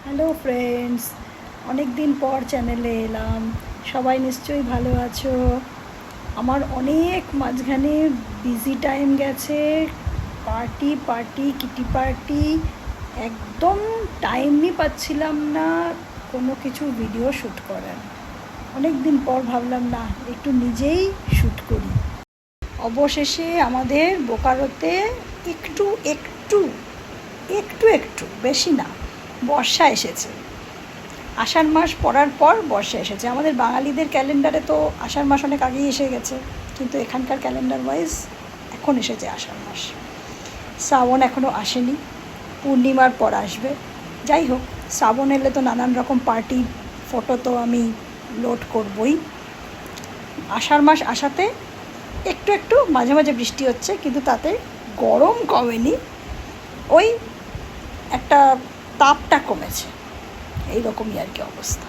Hello friends, অনেক দিন পর চ্যানেলে এলাম। সবাই নিশ্চয়ই ভালো আছো। আমার অনেক মাঝখানে বিজি টাইম গেছে, পার্টি পার্টি কিটি পার্টি, একদম টাইমই পাচ্ছিলাম না কোনো কিছু ভিডিও শ্যুট করার। অনেক দিন পর ভাবলাম না একটু নিজেই শ্যুট করি। অবশেষে আমাদের বোকারোতে একটু একটু একটু একটু বেশি না বর্ষা এসেছে। আষাঢ় মাস পড়ার পর বর্ষা এসেছে। আমাদের বাঙালিদের ক্যালেন্ডারে তো আষাঢ় মাস অনেক আগেই এসে গেছে, কিন্তু এখানকার ক্যালেন্ডার ওয়াইজ এখন এসেছে আষাঢ় মাস। শ্রাবণ এখনও আসেনি, পূর্ণিমার পর আসবে। যাই হোক, শ্রাবণ এলে তো নানান রকম পার্টি ফটো তো আমি লোড করবই। আষাঢ় মাস আসাতে একটু একটু মাঝে মাঝে বৃষ্টি হচ্ছে, কিন্তু তাতে গরম কমেনি, ওই একটা তাপটা কমেছে, এইরকমই আর কি অবস্থা।